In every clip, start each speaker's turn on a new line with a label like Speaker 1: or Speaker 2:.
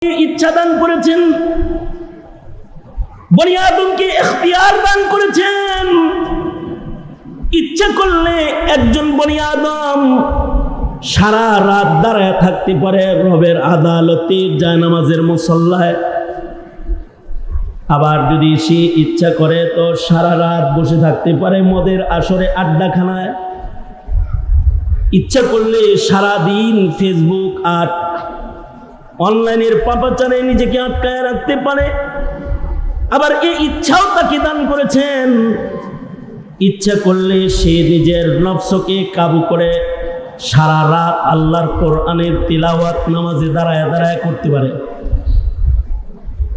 Speaker 1: ইচ্ছা দান করেছেন, বনি আদমকে ইখতিয়ার দান করেছেন। ইচ্ছা করলে একজন বনি আদম সারা রাত দাঁড়ায় থাকতে পারে রবের আদালতে জায়নামাজের মুসল্লায়। আবার যদি সে ইচ্ছা করে তো সারা রাত বসে থাকতে পারে মদের আসরে আড্ডাখানায়। ইচ্ছা করলে সারা দিন ফেসবুক আর অনলাইনের পাপাচারে নিজেকে আটকায় রাখতে পারে। আবার এই ইচ্ছাও তাকে দান করেছেন, ইচ্ছা করলে সে নিজের নফসকে কাবু করে সারা রাত আল্লাহর কোরআনের তিলাওয়াত নামাজে দাঁড়ায় দাঁড়ায় করতে পারে।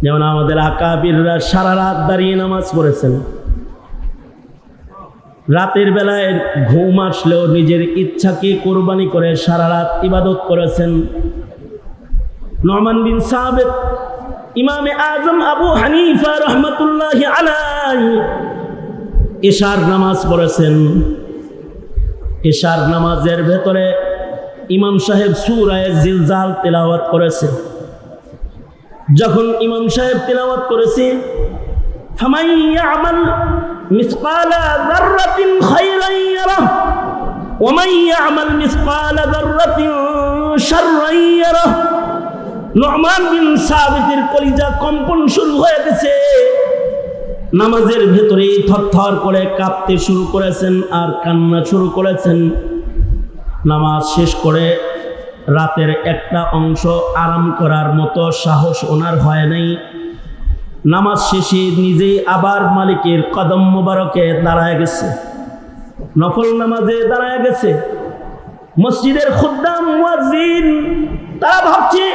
Speaker 1: যেমন আমাদের আকাবিররা সারা রাত দাঁড়িয়ে নামাজ পড়েছেন, রাতের বেলায় ঘুম আসলেও নিজের ইচ্ছাকে কোরবানি করে সারা রাত ইবাদত করেছেন। নুমান বিন সাবিত, ইমামে আজম আবু হানিফা রহমতুল্লাহি আলাইহি এশার নামাজ পড়েছেন। এশার নামাজের ভেতরে ইমাম সাহেব সূরা জিলজাল তেলাওয়াত করেছে। যখন ইমাম সাহেব তেলাওয়াত করেছে, ফামান ইয়ামাল মিসকালা যাররাতিন খায়রান ইয়ারাহ ওয়া মান ইয়ামাল মিসকালা যাররাতিন শাররান ইয়ারাহ। নুমান বিন সাবিতের কলিজা কম্পন শুরু হয়ে গেছে। নামাজের ভেতরে থরথর করে কাঁপতে শুরু করেছেন আর কান্না শুরু করেছেন। নামাজ শেষ করে রাতের একটা অংশ আরাম করার মতো সাহস ওনার হয় নাই। নামাজ শেষে নিজেই আবার মালিকের কদম মোবারকে দাঁড়ায় গেছে, নফল নামাজে দাঁড়ায় গেছে। মসজিদের খুদ্দাম মুয়াজ্জিন তারা ভাবছে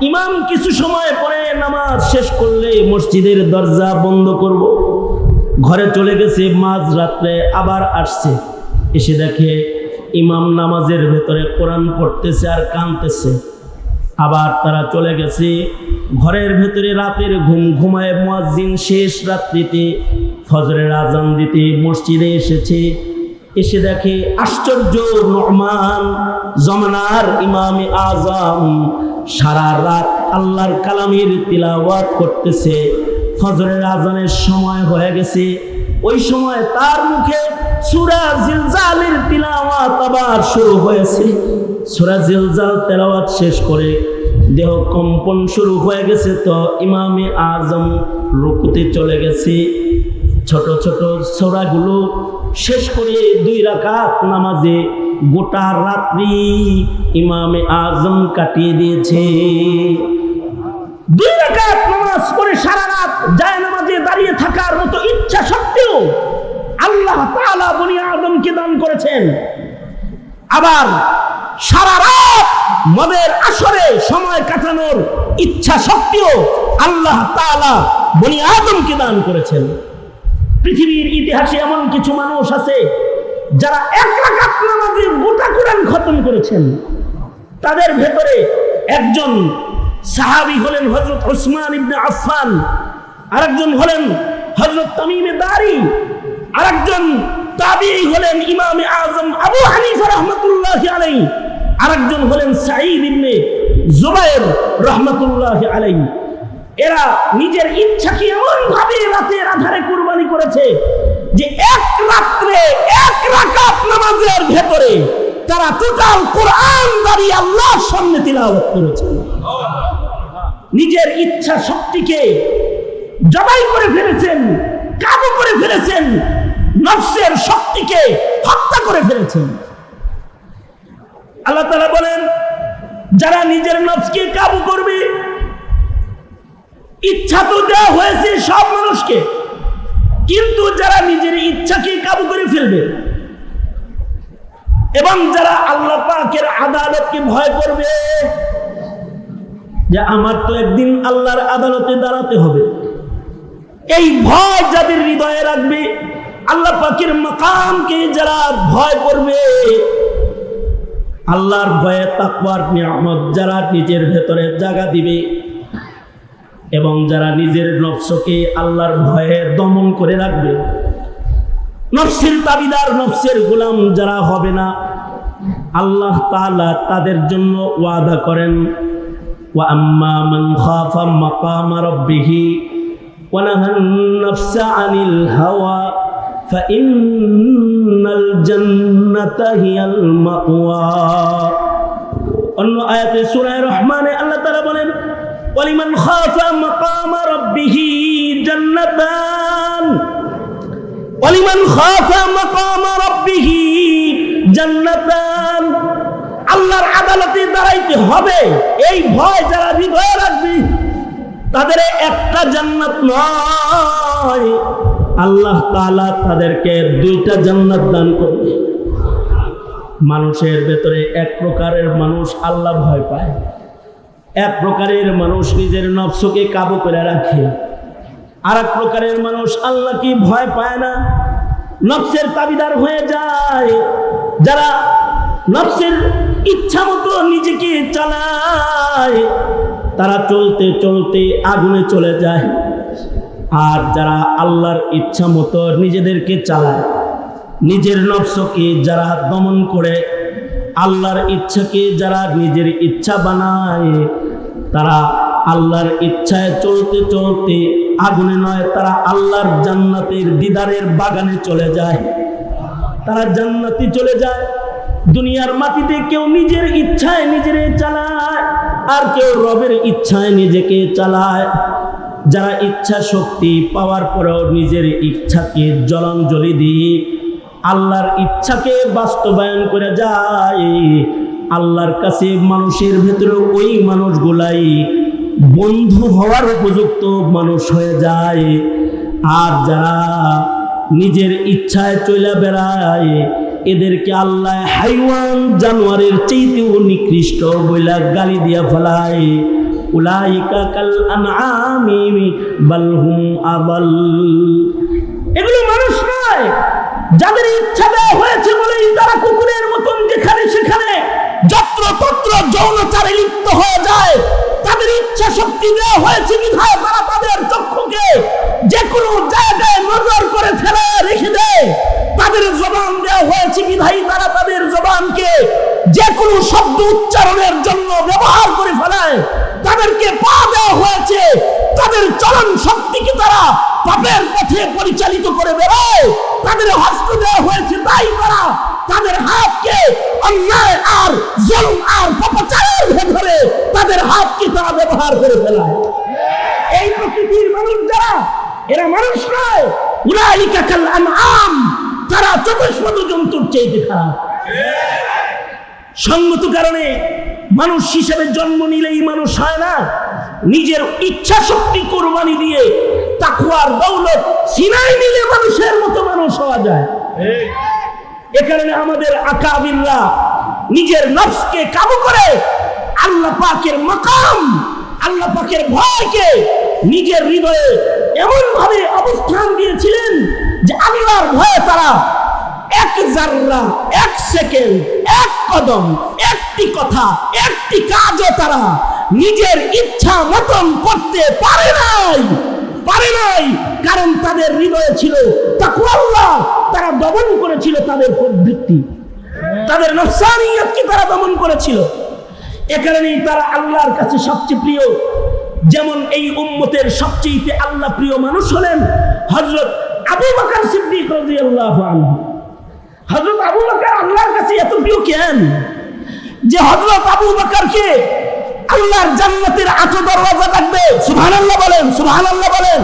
Speaker 1: ইমাম কিছু সময় পরে নামাজ শেষ করলে মসজিদের দরজা বন্ধ করব। ঘরে চলে গেছে, মাঝ রাত্রে আবার আসছে, এসে দেখে ইমাম নামাজের ভেতরে কোরআন পড়তেছে আর কাঁদতেছে। আবার তারা চলে গেছে ঘরের ভেতরে, রাতের ঘুম ঘুমায় মুয়াজ্জিন শেষ রাত্রিতে ফজরের আজান দিতে মসজিদে এসেছে। এসে দেখে আশ্চর্য, নুমান জমানার ইমামে আজম সারা রাত আল্লাহর কালামের তিলাওয়াত করতেছে। ফজরের আজানের সময় হয়ে গেছে, ওই সময় তার মুখে সূরা জিলজালের তিলাওয়াত আবার শুরু হয়েছে। সূরা জিলজাল তেলাওয়াত শেষ করে দেহ কম্পন শুরু হয়ে গেছে, তো ইমামে আজম রুকুতে চলে গেছে। ছোট ছোট সূরাগুলো শেষ করে 2 রাকাত নামাজে গোটা রাত্রি ইমামে আজম কাটিয়ে দিয়েছে। 2 রাকাত নামাজ পড়ে সারা রাত জায়নামাজে দাঁড়িয়ে থাকার মতো ইচ্ছা সত্ত্বেও আল্লাহ তাআলা বনি আদমকে দান করেছেন। আবার সারা রাত মদের আসরে সময় কাটানোর ইচ্ছা সত্ত্বেও আল্লাহ তাআলা বনি আদমকে দান করেছেন। পৃথিবীর ইতিহাসে এমন কিছু মানুষ আছে যারা 1 রাকাত নামাজে গোটা কোরআন খতম করেছেন। তাদের ভেতরে একজন সাহাবী হলেন হযরত উসমান ইবনে আফফান, আরেকজন হলেন হযরত তামিম দারি, আরেকজন তাবিঈ হলেন ইমামে আজম আবু হানিফা রাহমাতুল্লাহি আলাইহি, আরেকজন হলেন সাঈদ ইবনে জুবায়ের রাহমাতুল্লাহি আলাইহি। এরা নিজের ইচ্ছাকে এমন ভাবে রাতের আধারে কুরবানি করেছে যে 1 রাত্রে 1 রাকাত নামাজের ভেতরে তারা টোটাল কোরআন দাঁড়িয়ে আল্লাহর সামনে তিলাওয়াত করেছে। নিজের ইচ্ছা শক্তিকে জবাই করে ফেলেছেন, কাবু করে ফেলেছেন, নফসের শক্তিকে হত্যা করে ফেলেছেন। আল্লাহ তাআলা বলেন, যারা নিজের নফসকে কাবু করবে, ইচ্ছা তো দেওয়া হয়েছে সব মানুষকে, কিন্তু যারা নিজের ইচ্ছাকে কাবু করে ফেলবে এবং যারা আল্লাহ পাকের আদালতকে ভয় করবে, যে আমার তো একদিন আল্লাহর আদালতে দাঁড়াতে হবে, এই ভয় যাদের হৃদয়ে রাখবে, আল্লাহ পাকের মাকামকে যারা ভয় করবে, আল্লাহর ভয়ে তাকওয়ার নিয়ামত যারা নিজের ভেতরে জায়গা দিবে এবং যারা নিজের নফসকে আল্লাহর ভয়ে দমন করে রাখবে, নফসের তাবিদার, নফসের গোলাম যারা হবে না, আল্লাহ তাআলা তাদের জন্য ওয়াদা করেন ওয়া আম্মা মান খাফা মাকামা রাব্বিহি ওয়া নাহান নাফসা আনিল হাওয়া ফাইন্নাল জান্নাতা হিয়াল মাওয়া। অন্য আয়াতে সূরা রহমানে আল্লাহ তাআলা বলেন ওয়ালিমান খাফা মাকামা রাব্বিহি জান্নাতান, ওয়ালিমান খাফা মাকামা রাব্বিহি জান্নাতান। আল্লাহর আদালতে দাঁড়াইতে হবে এই ভয় যারা হৃদয়ে রাখবে তাদের একটা জান্নাত নয়, আল্লাহ তাআলা তাদেরকে দুইটা জান্নাত দান করবে। মানুষের ভেতরে এক প্রকারের মানুষ আল্লাহ ভয় পায়, এক প্রকারের মানুষ নিজের নফসকে কাবু করে রাখে, আর এক প্রকারের মানুষ আল্লাহকে ভয় পায় না, নফসের তাবিদার হয়ে যায়। যারা নফসের ইচ্ছা মতো নিজেকে চালায় তারা চলতে চলতে আগুনে চলে যায়, আর যারা আল্লাহর ইচ্ছা মতো নিজেদেরকে চালায়, নিজের নফসকে যারা দমন করে, আল্লাহর ইচ্ছাকে যারা নিজের ইচ্ছা বানায়, তারা আল্লাহর ইচ্ছায় চলতে চলতে আগুনে নয়, তারা আল্লাহর জান্নাতের দিদারের বাগানে চলে যায়, তারা জান্নাতে চলে যায়। দুনিয়ার মাটিতে কেউ নিজের ইচ্ছায় নিজেরে চালায়, আর কেউ রবের ইচ্ছায় নিজেকে চালায়। যারা ইচ্ছা শক্তি পাওয়ার পরেও নিজের ইচ্ছাকে জলাঞ্জলি দিয়ে আল্লাহর ইচ্ছাকে বাস্তবায়ন করে যায়, আল্লাহর কাছে মানুষের ভেতরে ওই মানুষগুলাই বন্ধু হওয়ার উপযুক্ত মানুষ হয়ে যায়। আর যারা নিজের ইচ্ছায় চলে বেড়ায় এদেরকে আল্লাহ হাইওয়ান জানোয়ারের চাইতেও নিকৃষ্ট বইলা গালি দিয়া ফেলায়। উলাইকা কাল আনআমি বাল হুম আবাল। এগুলো মানুষ নয়, যাদের ইচ্ছা দেওয়া হয়েছে বলেই তারা কুকুরের মতন যেখানে সেখানে যত্রতত্র যৌনাচারে লিপ্ত হয়ে যায়। তাদের ইচ্ছা শক্তি দেওয়া হয়েছে বিধায় তারা তাদের চক্ষুকে যে কোনো জায়গায় নজর করে ফেলে রেখে দেয়। তাদের জবান দেওয়া হয়েছে বিধায় তারা তাদের জবানকে যে কোনো শব্দ উচ্চারণের জন্য ব্যবহার করে ফেলায়। তাদেরকে পা দেওয়া হয়েছে, তাদের চলন শক্তিকে তারা পাপের পথে পরিচালিত করে বেরোয়। তাদের হস্ত দেওয়া হয়েছে তাই তারা তাদের হাতকে অন্যায় আর জুলম আর পাপাচারের ভেতরে তাদের হাতকে তারা ব্যবহার করে ফেলায়। এই প্রকৃতির মানুষ যারা, এরা মানুষ নয়। উলাইকা কাল আনআম, তারা চতুষ্পদ জন্তুর চাইতে খারাপ। সঙ্গত কারণে মানুষ হিসেবে জন্ম নিলেই মানুষ হয় না, নিজের ইচ্ছা শক্তি কোরবানি দিয়ে তাকওয়ার দৌলত সিনায় নিলে মানুষের মতো মানুষ হওয়া যায়। এ কারণে আমাদের আকাবিররা নিজের নফসকে কাবু করে আল্লাহ পাকের মাকাম, আল্লাহ পাকের ভয়কে নিজের হৃদয়ে এমন ভাবে অবস্থান দিয়েছিলেন যে আল্লাহর ভয়ে তারা এক জাররা, এক সেকেন্ড, এক কদম, একটি কথা, একটি কাজও তারা নিজের ইচ্ছা মতন করতে পারে নাই। কারণ তাদের হৃদয়ে ছিল তাকওয়াল্লাহ, তারা দমন করেছিল তাদের প্রবৃত্তি, তাদের নফসানিয়তকে তারা দমন করেছিল। এ কারণেই তারা আল্লাহর কাছে সবচেয়ে প্রিয়। যেমন এই উম্মতের সবচেয়ে আল্লাহ প্রিয় মানুষ হলেন হযরত আবু বকর সিদ্দিক রাদিয়াল্লাহু আনহু। হযরত আবু বকর আল্লাহর কাছে এত প্রিয় কেন যে হযরত আবু বকরকে আল্লাহর জান্নাতের আটো দরওয়াজা থাকবে। সুবহানাল্লাহ বলেন, সুবহানাল্লাহ বলেন।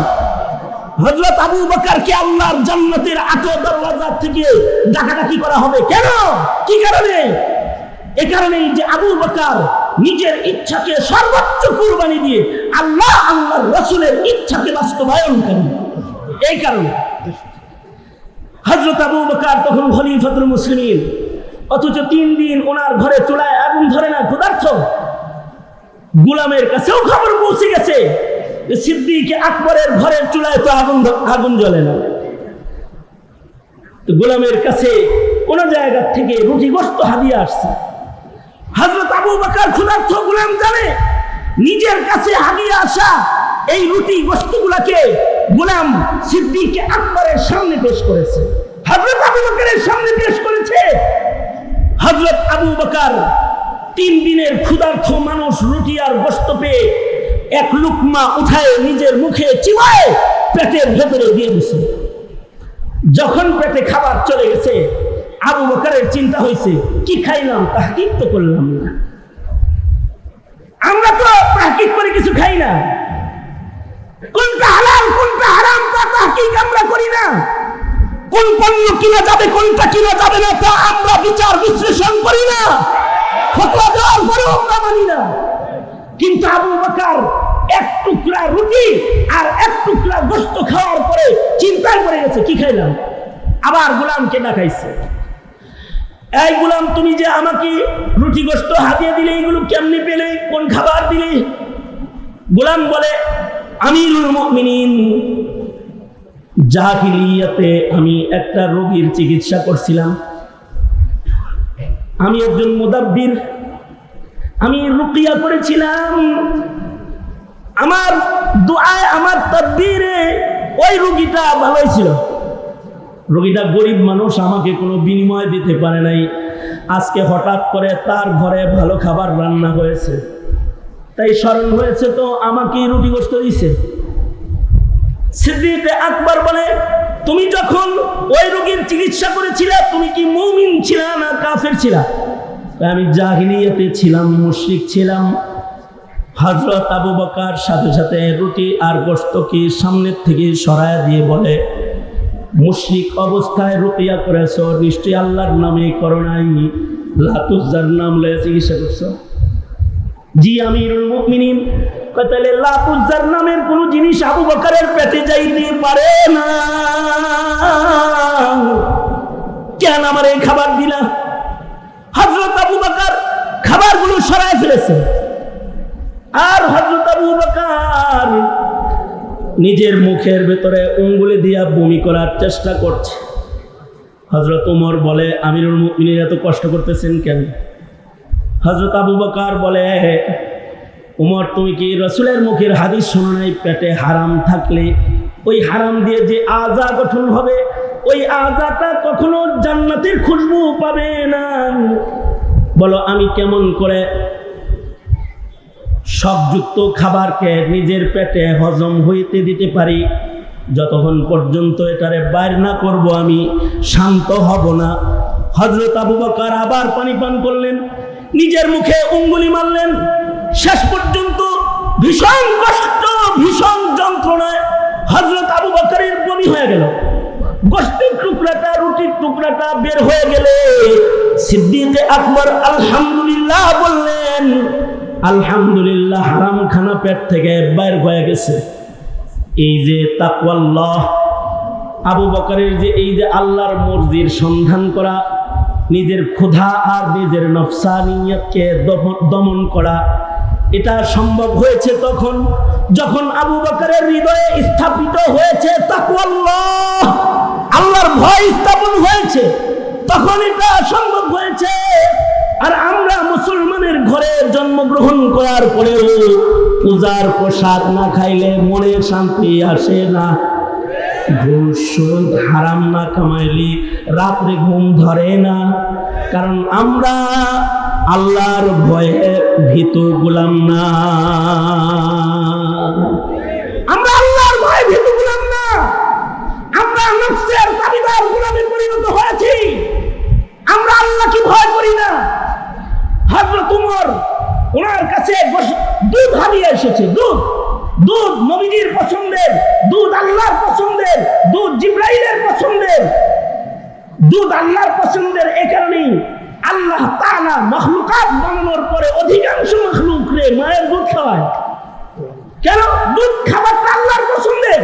Speaker 1: হযরত আবু বকরকে আল্লাহর জান্নাতের আটো দরওয়াজা থেকে ডাকাডাকি করা হবে কেন? কি কারণে? এ কারণেই যে আবু বকর নিজের ইচ্ছাকে সর্বোচ্চ কুরবানি দিয়ে আল্লাহর রাসূলের ইচ্ছাকে বাস্তবায়ন করেন। এই কারণে হযরত আবু বকর তখন খলিফাতুল মুসলিমিন, অথচ 3 দিন ওনার ঘরে চুলায় আগুন ধরে না, ক্ষুধার্ত। গোলামের কাছেও খবর পৌঁছে গেছে যে সিদ্দিক আকবরের ঘরের চুলায় তো আগুন জ্বলে না। তো গোলামের কাছে কোন জায়গা থেকে রুটি গোশত হাদিয়া আসছে। হযরত আবু বকর ক্ষুধার্ত, গোলাম জানে নিজের কাছে হাদিয়া আসা এই রুটি গোশতগুলোকে গোলাম সিদ্দিক আকবরের সামনে পেশ করেছে, হযরত আবু বকরের সামনে পেশ করেছে। হযরত আবু বকর 3 দিনের ক্ষুধার্ত মানুষ রুটি আর গোশত পেয়ে এক লুকমা উঠায় নিজের মুখে চিবায় পেটের ভেতরে দিয়ে দিছে। যখন পেটে খাবার চলে গেছে, আবু বকরের চিন্তা হয়েছে, কি খাইলাম তাহকিক তো করলাম না। আমরা তো তাহকিক করে কিছু খাই না, কোনটা হালাল কোনটা হারাম তা তাহকিক আমরা করি না। কোন পণ্য কিনা যাবে কোনটা কিনা যাবে না তা আমরা বিচার বিশ্লেষণ করি না, ফতোয়া দেওয়ার পরেও আমরা মানি না। কিন্তু আবু বকর এক টুকরা রুটি আর এক টুকরা গোশত খাওয়ার পরে চিন্তায় পড়ে গেছে, কি খাইলাম। আবার গোলামকে ডাকাইছে, এই গোলাম তুমি যে আমাকে রুটি গোশত হাতিয়ে দিলে, এগুলো কেমনে পেলে, কোন খাবার দিলে? গোলাম বলে, আমিরুল মুমিনিন, জাহিলিয়াতে আমি একটা রোগীর চিকিৎসা করছিলাম, আমি একজন মুদাব্বির, আমি রুকিয়া করেছিলাম। আমার দুআয় আমার তাদবীরে ওই রোগীটা ভালো হয়েছিল। রোগীটা গরিব মানুষ, আমাকে কোনো বিনিময় দিতে পারে নাই। আজকে হঠাৎ করে তার ঘরে ভালো খাবার রান্না হয়েছে, তাই স্মরণ হয়েছে তো আমাকে রুটি গোশত দিয়েছে। সিদ্দিক আকবর বলে, তুমি যখন ওই রোগীর চিকিৎসা করেছিলে তুমি কি মুমিন ছিলা না কাফের ছিলা? আমি জাহিলিয়াতে ছিলাম, মুশরিক ছিলাম। হযরত আবু বকর সাথে সাথে রুটি আর গোশতকে সামনের থেকে সরায়া দিয়ে বলে, মুশরিক অবস্থায় রুকিয়া করেছো, নিশ্চয়ই আল্লাহর নামে করো নাই, লাত উজ্জার নাম লয়ে চিকিৎসা করছো। জি আমিরুল মুমিনিন। তাহলে লাত উজ্জার নামের কোনো জিনিস আবু বকরের পেটে যাইতে পারে না, কেন আমার এই খাবার দিলা? হযরত আবু বকর খাবারগুলো সরায় ফেলেছে, আর হযরত আবু বকর নিজের মুখের ভেতরে আঙ্গুলি দিয়া বমি করার চেষ্টা করছে। হযরত ওমর বলে, আমিরুল মুমিনিন এত কষ্ট করতেছেন কেন? হযরত আবু বকর বলে, ওমর তুমি কি রাসূলের মুখের হাদিস শোনো নাই, পেটে হারাম থাকলে ওই হারাম দিয়ে যে আযা গঠন হবে, ওই আযাটা কখনো জান্নাতের খুশবু পাবে না। বলো আমি কেমন করে শকযুক্ত খাবারকে নিজের পেটে হজম হইতে দিতে পারি? যতক্ষণ পর্যন্ত এটারে বাইর না করব আমি শান্ত হব না। হযরত আবু বকর আবার পানি পান করলেন, নিজের মুখে উঙ্গুলি মারলেন। শেষ পর্যন্ত ভীষণ কষ্ট, ভীষণ যন্ত্রণায় হযরত আবু বকরের বমি হয়ে গেল। গোশতের টুকরাটা, রুটির টুকরাটা বের হয়ে গেলে সিদ্দিক আকবর আলহামদুলিল্লাহ বললেন, আলহামদুলিল্লাহ হারাম খানা পেট থেকে বাইর হয়ে গেছে। এই যে তাকওয়াল্লাহ, আবু বকরের যে এই যে আল্লাহর মর্জির সন্ধান করা, নিজের ক্ষুধা আর নিজের নফসানিয়তকে দমন করা, এটা সম্ভব হয়েছে তখন যখন আবু বকরের হৃদয়ে স্থাপিত হয়েছে তাকওয়াল্লাহ, আল্লাহর ভয় স্থাপন হয়েছে, তখন এটা সম্ভব হয়েছে। আর আমরা মুসলমানের ঘরে জন্মগ্রহণ করার পরেও পূজার প্রসাদ না খাইলে মনে শান্তি আসে না। ঘুষ সুদ হারাম না কামাইলে রাত্রে ঘুম ধরে না, কারণ আমরা আল্লাহর ভয়ে ভীতু গোলাম না, আমরা আল্লাহর ভয়ে ভীতু গোলাম না, আমরা নফসের তাবিদার গোলামে পরিণত হয়েছি। আমরা আল্লাহকে ভয় করি না। হযরত ওমর, ওনার কাছে দুধ হারিয়ে এসেছে, দুধ নবীজির পছন্দের, দুধ আল্লাহর পছন্দের, দুধ জিবরাইলের পছন্দের, দুধ আল্লাহর পছন্দের। এই কারণেই আল্লাহ তাআলা মাখলুকাত বানানোর পরে অধিকাংশ মাখলুকরে মায়ের দুধ খাওয়ায়। কেন? দুধ খাবারটা আল্লাহর পছন্দের,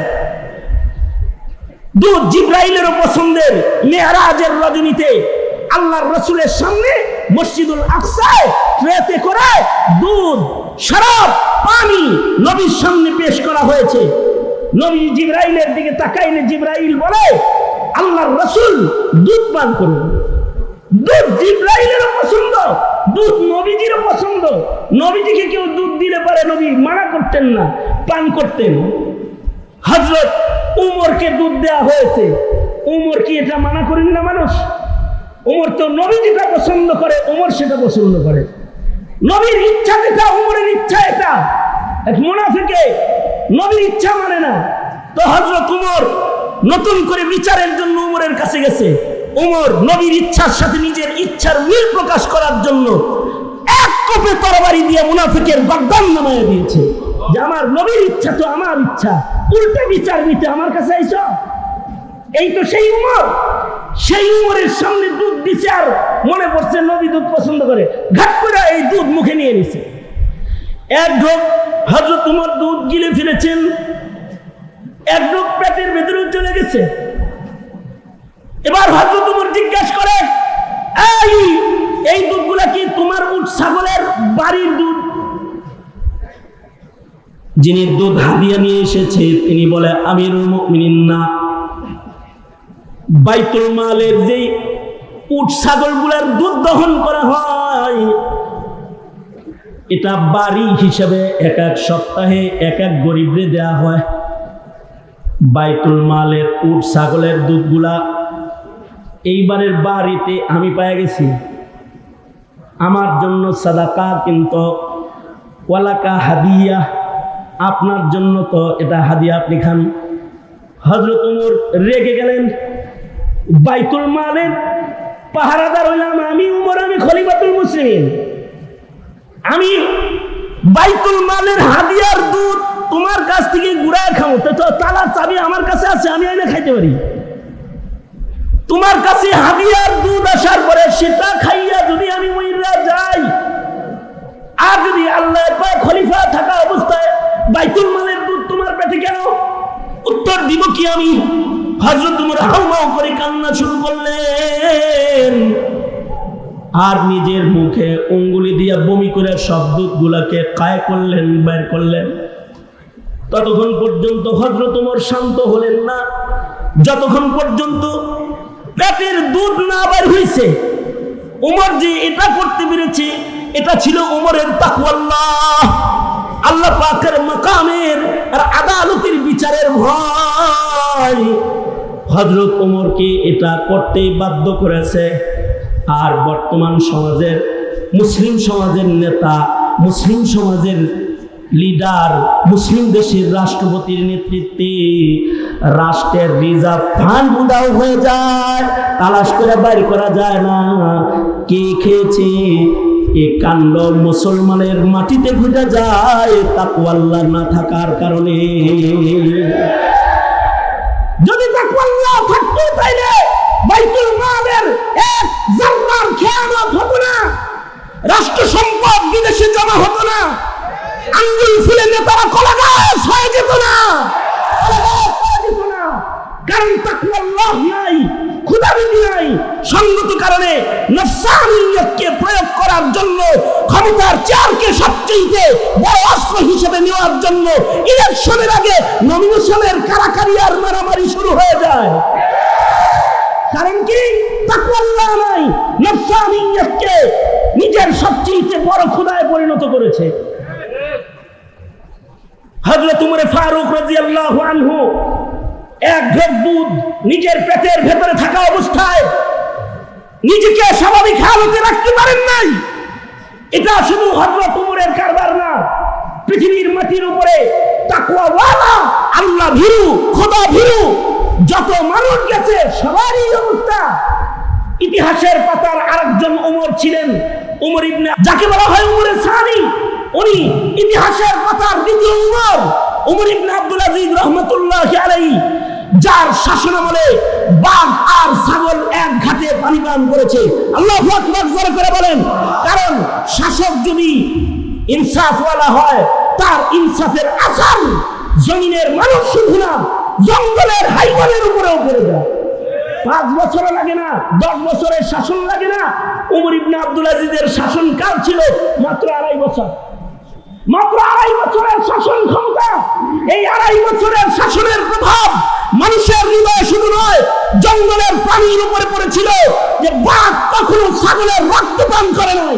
Speaker 1: দুধ জিবরাইলেরও পছন্দের। মেরাজের রজনীতে আল্লাহর রাসূলের সামনে মসজিদুল আকসায় ট্রেতে করে দুধ, শরাব, পানি নবীর সামনে পেশ করা হয়েছে। নবী জিবরাইলের দিকে তাকাইলে জিবরাইল বলে, আল্লাহর রাসূল দুধ পান করুন। দুধ জিবরাইলেরও পছন্দ, দুধ নবীজিরও পছন্দ। নবীজিকে কেউ দুধ দিলে পারে নবী মানা করতেন না, পান করতেন। হযরত উমরকে দুধ দেওয়া হয়েছে, উমর কি এটা মানা করেন না মানুষ? উমর তো নবী যেটা পছন্দ করে উমর সেটা পছন্দ করে। নবীর ইচ্ছা যেটা, উমরের ইচ্ছা এটা। এক মুনাফিকে নবীর ইচ্ছা মানে না। তো হযরত উমর নতুন করে বিচারের জন্য উমরের কাছে গেছে। উমর নবীর ইচ্ছার সাথে নিজের ইচ্ছার মিল প্রকাশ করার জন্য এক কোপে তরবারি দিয়ে মুনাফিকের গর্দান নামায় দিয়েছে যে আমার নবীর ইচ্ছা তো আমার ইচ্ছা, উল্টা বিচার নিতে আমার কাছে আইছো। এই তো সেই উমর, সেই উমরের সামনে দুধ দিছে আর মনে পড়ছে নবী দুধ পছন্দ করে, ঘাট করে এই দুধ মুখে নিয়ে নিছে। এক ঢোক হযরত উমর দুধ গিলে ফেলেছেন, এক ঢোক পেটের ভেতরে চলে গেছে। এবার হযরত উমর জিজ্ঞাসা করে, এই দুধগুলা কি তোমার উট ছাগলের বাড়ির দুধ? যিনি দুধ হাদিয়া নিয়ে এসেছে তিনি বলে, আমিরুল মুমিনিন না, বাইতুল মালের যেই উট ছাগলগুলার দুধ দহন করা হয় এটা বাড়ি হিসেবে এক এক সপ্তাহে এক এক গরিবরে দেয়া হয়। বাইতুল মালের উট ছাগলের দুধগুলা এইবারের বাড়িতে আমি পেয়ে গেছি, আমার জন্য সাদাকা, কিন্তু ওয়ালাকা হাদিয়া, আপনার জন্য তো এটা হাদিয়া, আপনি খান। হযরত উমর রেগে গেলেন। বাইতুল মালের পাহারাদার হইলাম আমি উমর, আমি খলিফাতুল মুসলিমিন, আমি বাইতুল মালের হাদিয়ার দুধ তোমার কাছ থেকে ঘুরায় খাও, তো তালার চাবি আমার কাছে আছে, আমি এনে খাইতে পারি। তোমার কাছে হাদিয়ার দুধ আসার পরে সেটা খাইয়া যদি আমি মইরা যাই, আর যদি আল্লাহ পাক খলিফা থাকা অবস্থায় বাইতুল মালের দুধ তোমার পেটে কেন, উত্তর দিব কি আমি? হযরত উমর হাউমাউ করে কান্না শুরু করলেন আর নিজের মুখে অঙ্গুলি দিয়ে বমি করে সব দুধগুলাকে কায় করলেন, বের করলেন। ততক্ষণ পর্যন্ত হযরত উমর শান্ত হলেন না, যতক্ষণ পর্যন্ত পেটের দুধ না বের হইছে। উমর যে এটা করতে পেরেছে এটা ছিল উমরের তাকওয়াল্লাহ, আল্লাহ পাকের মাকামের আর আদালতের বিচারের ভয় হযরত উমরকে এটা করতেই বাধ্য করেছে। আর বর্তমান সমাজের, মুসলিম সমাজের নেতা, মুসলিম সমাজের লিডার, মুসলিম দেশের রাষ্ট্রপতির নেতৃত্বে রাষ্ট্রের রিজার্ভ ফান্ড উধাও হয়ে যায়, তালাশ করে বাইর করা যায় না কে খেয়েছে। এ কাণ্ড মুসলমানের মাটিতে ঘটে যায় তাকওয়াল্লাহ না থাকার কারণে। যদি তাকওয়াল্লাহ থাকতো তাইলে বাইতুল মালের এক জাররার খেয়ানত হতো না, রাষ্ট্র সম্পদ বিদেশে জমা হতো না, আঙ্গুল ফুলে নেতারা কলা গাছ হয়ে যেত না, কারণ তাকওয়াল্লাহ নাই, খুদাবিদি নাই। সঙ্গত কারণে নফসানিয়তকে প্রয়োগ করার জন্য, ক্ষমতার চেয়ারকে সবচেয়ে বড় অস্ত্র হিসেবে নেওয়ার জন্য ইলেকশনের আগে নমিনেশনের কারাকারি আর মারামারি শুরু হয়ে যায়। কারণ কি? তাকওয়াল্লাহ নাই, নফসানিয়তকে নিজের সবচেয়ে বড় খোদায় পরিণত করেছে। হযরত উমর ফারুক রাদিয়াল্লাহু আনহু এক ঢোক দুধ নিজের পেটের ভেতরে থাকা অবস্থায় নিজেকে স্বাভাবিক হালতে রাখতে পারেন নাই। এটা শুধু হযরত উমরের কারবার না, পৃথিবীর মাটির উপরে তাকওয়াওয়ালা, আল্লাহ ভীরু, খোদা ভীরু যত মানুষ গেছে সবারই অবস্থা। ইতিহাসের পাতার আরেকজন উমর ছিলেন, উমর ইবনে, যাকে বলা হয় উমরে সানি। উনি ইতিহাসের পাতার দ্বিতীয় উমর, উমর ইবনে আব্দুল আজিজ রাহমাতুল্লাহি আলাইহি, যার শাসনামলে বাঘ আর ছাগল এক ঘাটে পানি পান করেছে। আল্লাহু আকবার জোরে করে বলেন। কারণ শাসক যদি ইনসাফওয়ালা হয়, তার ইনসাফের আসার জমিনের মানুষ শুধু না, জঙ্গলের হাইওয়ানের উপরেও পড়ে যায়। 5 বছর লাগে না, 10 বছরের শাসন লাগে না। উমর ইবনে আব্দুল আজিজের শাসনকাল ছিল মাত্র 2.5 বছর। মাত্র 2.5 বছরের শাসন ক্ষমতা। এই 2.5 বছরের শাসনের প্রভাব মানুষের হৃদয়ে শুধু নয়, জঙ্গলের প্রাণীর উপরে পড়েছিল যে বাঘ কখনো ছাগলের রক্ত পান করে নাই।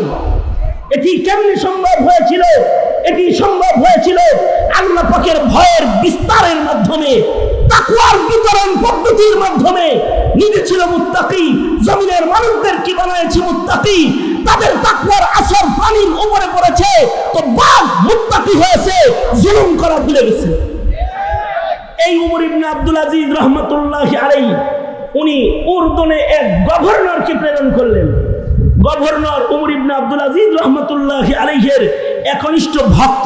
Speaker 1: এটি কেমনে সম্ভব হয়েছিল? এটি সম্ভব হয়েছিল আল্লাহ পাকের ভয়ের বিস্তারের মাধ্যমে, তাকওয়ার বিতরণ পদ্ধতির মাধ্যমে। নিজে ছিল মুত্তাকি, জমিনের মানুষদের কি বানাইছে মুত্তাকি, তাদের তাকওয়ার আসর পানির উপরে পড়েছে, তো বাঘ মুত্তাকি হয়েছে, জুলুম করা ভুলে গেছে। এই উমর ইবনে আব্দুল আজিজ রহমতুল্লাহি আলাইহি উনি উর্দুনে এক গভর্নরকে প্রেরণ করলেন। গভর্নর উমর ইবনে আব্দুল আজিজ রহমতুল্লাহি আলাইহির একনিষ্ঠ ভক্ত।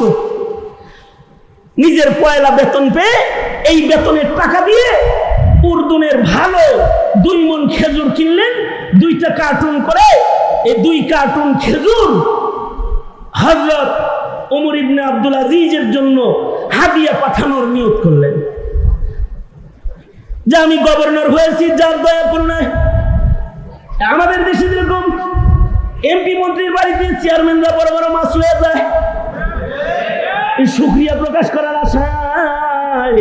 Speaker 1: নিজের পয়লা বেতন পেয়ে এই বেতনের টাকা দিয়ে উর্দুনের ভালো 2 মণ খেজুর কিনলেন, 2টা কার্টুন করে। এই 2 কার্টুন খেজুর হযরত উমর ইবনে আব্দুল আজিজের জন্য হাদিয়া পাঠানোর নিয়ত করলেন, যে আমি গভর্নর হয়েছি, যার দয়া করুণা। আমাদের দেশে যেরকম এমপি মন্ত্রীর বাড়িতে চেয়ারম্যানরা বড় বড় মাছ হয়ে যায়, এই শুকরিয়া প্রকাশ করার আশায়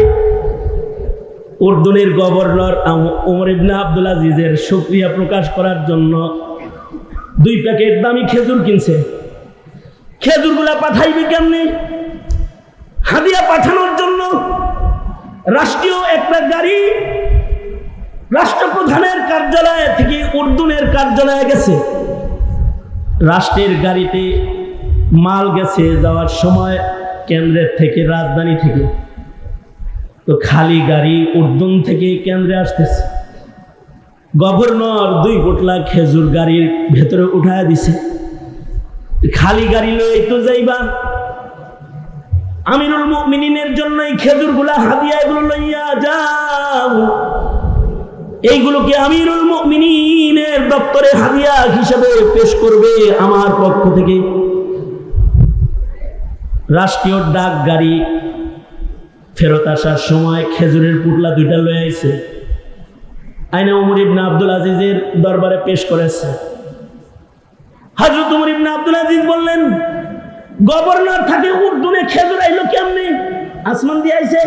Speaker 1: উর্দুনের গভর্নর উমর ইবনে আব্দুল আজিজের শুকরিয়া প্রকাশ করার জন্য 2 প্যাকেট দামি খেজুর কিনছে। খেজুরগুলা পাঠাইবে কেমনি? হাদিয়া পাঠানোর জন্য রাষ্ট্রীয় একটা গাড়ি রাষ্ট্রপ্রধানের কার্যালয় থেকে উর্দুনের কার্যালয়ে গেছে। রাষ্ট্রের গাড়িতে মাল গেছে যাওয়ার সময় কেন্দ্রের থেকে, রাজধানী থেকে। তো খালি গাড়ি উর্দুন থেকে কেন্দ্রে আসতেছে। গভর্নর 2 পোটলা খেজুর গাড়ির ভেতরে উঠায় দিছে। খালি গাড়ি লই তো যাইবা, আমিরুল মুমিনিনের জন্য এই খেজুরগুলা হাদিয়া, এগুলো লইয়া যাও। এইগুলোকে আমিরুল মুমিনিনের দপ্তরে হাদিয়া হিসেবে পেশ করবে আমার পক্ষ থেকে। রাষ্ট্রীয় ডাক গাড়ি ফেরত আসার সময় খেজুরের পুটলা 2টা লয়ে আইছে, আইনা উমর ইবনে আব্দুল আজিজের দরবারে পেশ করেছে। হযরত উমর ইবনে আব্দুল আজিজ বললেন, গভর্নর থাকে উর্দুনে খেজুর আইলো কেমনে? আসমান দিয়ে আইছে?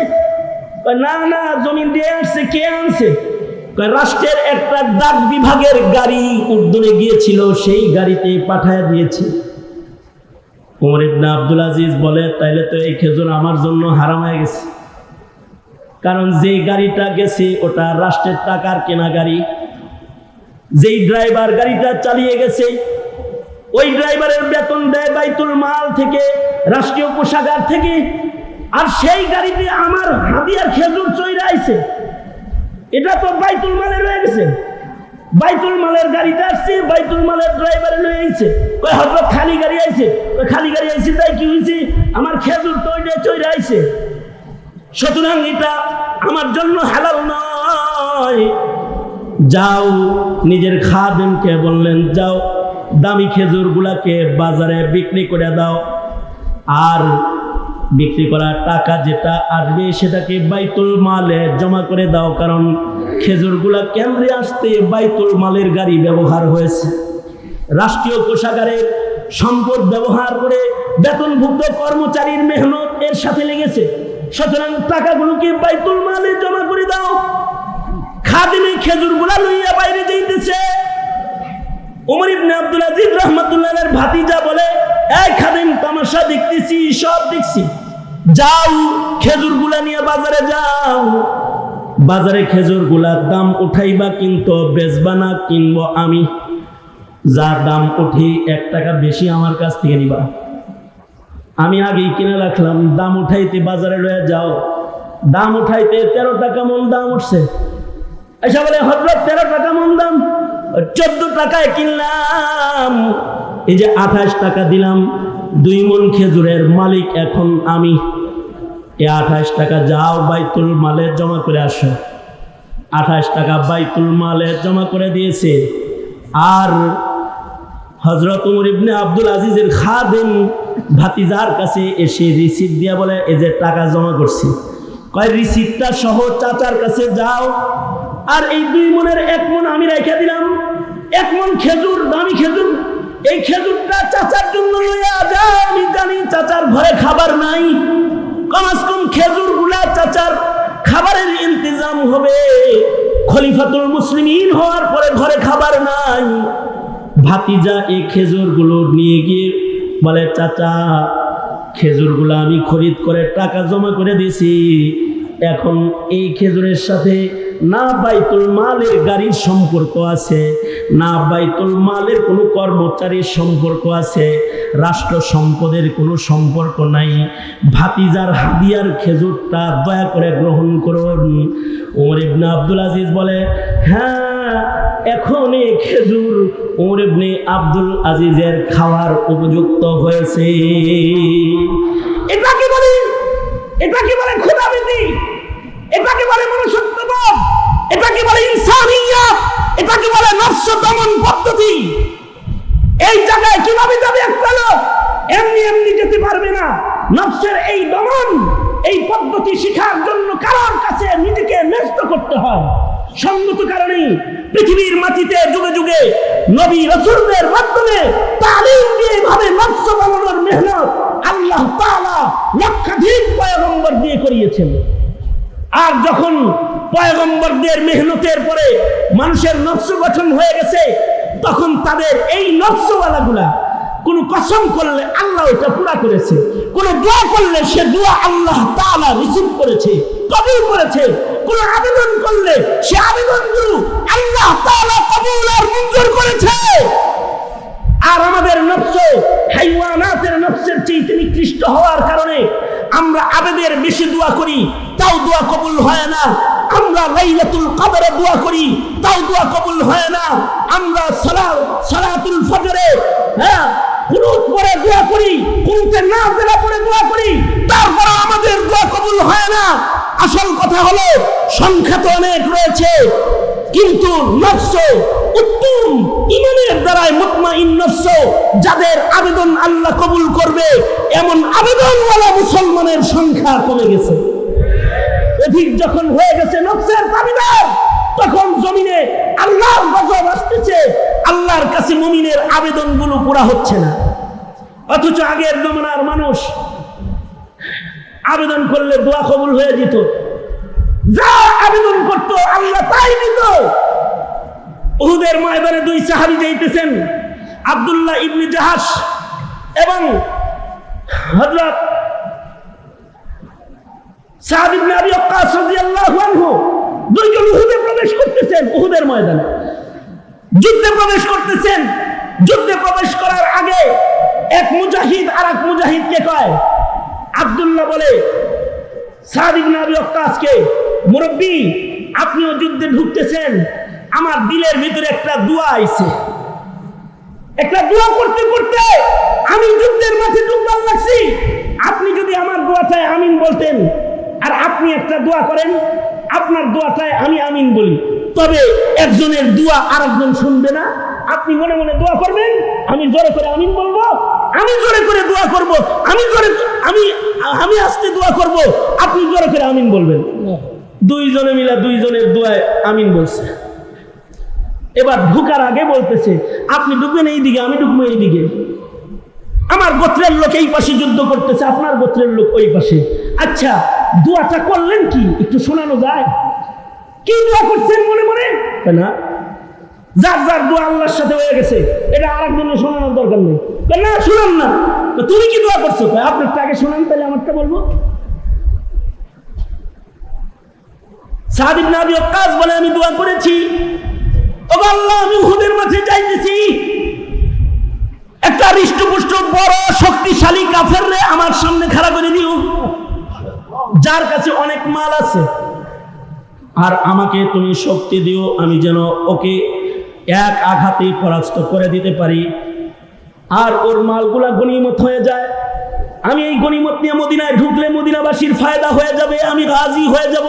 Speaker 1: না না, জমিন দিয়ে আসছে। কে আনছে? রাষ্ট্রের একটা ডাক বিভাগের গাড়ি উর্দুনে গিয়েছিল, সেই গাড়িতে পাঠায় দিয়েছে। উমর ইবনে আব্দুল আজিজ বলে, তাইলে তো এই খেজুর আমার জন্য হারাম হয়ে গেছে, কারণ যে গাড়িটা গেছে ওটা রাষ্ট্রের টাকার কেনা গাড়ি। যেই ড্রাইভার গাড়িটা চালিয়ে গেছে ওই ড্রাইভারের বেতন দেয় বাইতুল মাল থেকে, রাষ্ট্রীয় কোষাগার থেকে। আর সেই গাড়িতে আমার হাদিয়ার খেজুর চইরা আইছে, এটা তো বাইতুল মালে রয়ে গেছে। বাইতুল মালের গাড়িতে আসছে, বাইতুল মালের ড্রাইভারে লয়ে আইছে। কই হযরত খালি গাড়ি আইছে? কই খালি গাড়ি আইছে তাই কি হইছে? আমার খেজুর তো ওইটা চইরা আইছে, সুতরাং এটা আমার জন্য হালাল নয়। যাও, নিজের খাদেমকে বললেন, যাও দামি খেজুরগুলাকে বাজারে বিক্রি করে দাও, আর বিক্রি করার টাকা যেটা আসবে সেটাকে বাইতুল মালে জমা করে দাও, কারণ খেজুরগুলা কেন্দ্রে আসতে বাইতুল মালের গাড়ি ব্যবহার হয়েছে। রাষ্ট্রীয় কোষাগারের সম্পদ ব্যবহার করে বেতনভুক্ত কর্মচারীর মেহনত এর সাথে লেগেছে, সুতরাং টাকাগুলোকে বাইতুল মালে জমা করে দাও। খাদিমে খেজুরগুলা লইয়া বাইরে যাইতেছে। উমর ইবনে আব্দুল আজিজ রহমতুল্লাহের ভাতিজা বলে, এই খাদিম, তামাশা দেখতেছি, সব দেখছি, যাও খেজুরগুলা নিয়ে বাজারে যাও। বাজারে খেজুরগুলার দাম উঠাইবা, কিন্তু বেচবা না, কিনবো আমি। যা দাম উঠে 1 টাকা বেশি আমার কাছ থেকে নিবা। আমি আগেই কিনে রাখলাম, দাম উঠাইতে বাজারে লয়ে যাও। দাম উঠাইতে 13 টাকা মন দাম উঠছে। এসে বলে, হযরত 13 টাকা মন দাম, 14 টাকায় কিনলাম, এই যে 28 টাকা দিলাম। 2 মণ খেজুরের মালিক এখন আমি। এই 28 টাকা যাও বাইতুল মালে জমা করে আসো। 28 টাকা বাইতুল মালে জমা করে দিয়েছে। আর হযরত উমর ইবনে আব্দুল আজিজের খাদেম ভাতিজার কাছে এসে রিসিপ্ট দিয়া বলে, এই যে টাকা জমা করছি। কয়, রিসিপ্টটা সহ চাচার কাছে যাও, আর এই 2 মণের 1 মণ আমি রেখে দিলাম। 1 মণ খেজুর, দামি খেজুর, এই খেজুরটা চাচার জন্য লইয়া যাও। আমি জানি চাচার ঘরে খাবার নাই, কমস কম খেজুরগুলা চাচার খাবারের ইন্তজাম হবে। খলিফাতুল মুসলিমিন হওয়ার পরে ঘরে খাবার নাই। ভাতিজা এই খেজুরগুলো নিয়ে গিয়ে বলে, চাচা, খেজুরগুলো আমি খরিদ করে টাকা জমা করে দিয়েছি, এখন এই খেজুরের সাথে না বাইতুল মালের গাড়ির সম্পর্ক আছে, না বাইতুল মালের কোনো কর্মচারীর সম্পর্ক আছে, রাষ্ট্র সম্পদের কোনো সম্পর্ক নাই। ভাতিজার হাদিয়ার খেজুরটা দয়া করে গ্রহণ করুন। ওমর ইবনে আব্দুল আজিজ বলে, হ্যাঁ, এখন এই খেজুর ওমর ইবনে আব্দুল আজিজের খাওয়ার উপযুক্ত হয়েছে। এটাকে বলে খোদাবীতি, এটাকে বলে মনুষ্যত্ববোধ, এটাকে বলে ইনসানিয়ত, এটাকে বলে নফস দমন পদ্ধতি। এই জায়গায় কিভাবে যাবে একটা লোক? এমনি এমনি যেতে পারবে না। নফসের এই দমন, এই পদ্ধতি শেখার জন্য কারোর কাছে নিজেকে ন্যস্ত করতে হয়। সঙ্গত কারণেই পৃথিবীর মাটিতে যুগে যুগে নবী রাসূলদের মাধ্যমে তালিম দিয়ে এভাবে নফস দমনের মেহনত আল্লাহ তাআলা লক্ষাধিক পয়গম্বর দিয়ে করিয়েছেন। আর যখন পয়গম্বরদের মেহনতের পরে মানুষের নফস গঠন হয়ে গেছে, তখন তাদের এই নফসওয়ালাগুলা কোন কসম করলে আল্লাহ এটা পুরা করেছে, কোন দোয়া করলে সে দোয়া আল্লাহ তাআলা রিসিভ করেছে, কবুল করেছে, কোন আবেদন করলে সে আবেদনগুলো আল্লাহ তাআলা কবুল আর মঞ্জুর করেছে। আর আমাদের নফস হাইওয়ানাতের নফসের চেয়ে নিকৃষ্ট হওয়ার কারণে আমরা আবেদের বেশি দোয়া করি, তাও দোয়া কবুল হয় না। আমরা লাইলাতুল কদরে দোয়া করি, তাও দোয়া কবুল হয় না। আমরা সালাতুল ফজরে কুনুত পড়ে দোয়া করি, কুনুতে নাযিলা পড়ে দোয়া করি, তারপরে আমাদের দোয়া কবুল হয় না। আসল কথা হলো সংখ্যা তো অনেক রয়েছে, কিন্তু নফস উত্তম ঈমানের দ্বারাই মুতমাইন নফস, যাদের আবেদন আল্লাহ কবুল করবে, এমন আবেদনওয়ালা মুসলমানের সংখ্যা কমে গেছে। অধিক যখন হয়ে গেছে নফসের দাবিদার, তখন জমিনে আল্লাহর গজব আসতেছে, আল্লাহর কাছে মুমিনের আবেদনগুলো পুরা হচ্ছে না। অথচ আগের জমানার মানুষ আবেদন করলে দোয়া কবুল হয়ে যেত, যা আবেদন করত আল্লাহ তাই দিত। উহুদের ময়দানে দুই সাহাবী যাইতেছেন, আব্দুল্লাহ ইবনে জাহাশ এবং হযরত সাদ ইবনে আবি ওয়াক্কাস রাদিয়াল্লাহু আনহু, দুইজন উহুদে প্রবেশ করতেছেন। উহুদের ময়দানে যুদ্ধে প্রবেশ করতেছেন। যুদ্ধে প্রবেশ করার আগে এক মুজাহিদ আর এক মুজাহিদকে কয়, আব্দুল্লাহ বলে সাদ ইবনে আবি ওয়াক্কাসকে, মুরব্বী, আপনিও যুদ্ধে ঢুকতেছেন, আমার দিলের ভিতরে একটা দোয়া আইছে, একটা দোয়া করতে করতে আমি যুদ্ধের মাঠে ঢুকবার লাগছি। আপনি যদি আমার দোয়াটায় আমিন বলতেন, আর আপনি একটা দোয়া করেন, আপনার দোয়াটায় আমি আমিন বলি, তবে একজনের দোয়া আরেকজন শুনবে না। আপনি মনে মনে দোয়া করবেন, আমি জোরে করে আমিন বলবো, আমি জোরে করে দোয়া করব, আমি আস্তে দোয়া করব, আপনি জোরে করে আমিন বলবেন। দুইজনে মিলে দুইজনের দোয়ায় আমিন বলছে। এবার ঢুকার আগে বলতেছে, আপনি ঢুকবেন এই দিকে, আমি ঢুকবো এই দিকে। আমার গোত্রের লোক এই পাশে যুদ্ধ করতেছে, আপনার গোত্রের লোক ওই পাশে। আচ্ছা, দোয়াটা করলেন কি একটু শোনানো যায়? কি দোয়া করছেন মনে মনে? না, যার যার দোয়া আল্লাহর সাথে হয়ে গেছে, এটা আরেকজনের শোনানোর দরকার নেই। না, শুনান না। তুমি কি দোয়া করছো? আপনারটা আগে শোনান, তাহলে আমারটা বলবো। সাদ ইবনে আবি ওয়াক্কাস বলে, আমি দোয়া করেছি, ও আল্লাহ, আমি উহুদের মাঠে যাইতেছি, একটা হৃষ্টপুষ্ট বড় শক্তিশালী কাফেররে আমার সামনে খাড়া করে দিও, যার কাছে অনেক মাল আছে, আর আমাকে তুমি শক্তি দিও, আমি যেন ওকে এক আঘাতেই পরাস্ত করে দিতে পারি, আর ওর মালগুলা গনিমত হয়ে যায়। আমি এই গনিমত নিয়ে মদিনায় ঢুকলে মদিনাবাসীর ফায়দা হয়ে যাবে, আমি রাজি হয়ে যাব।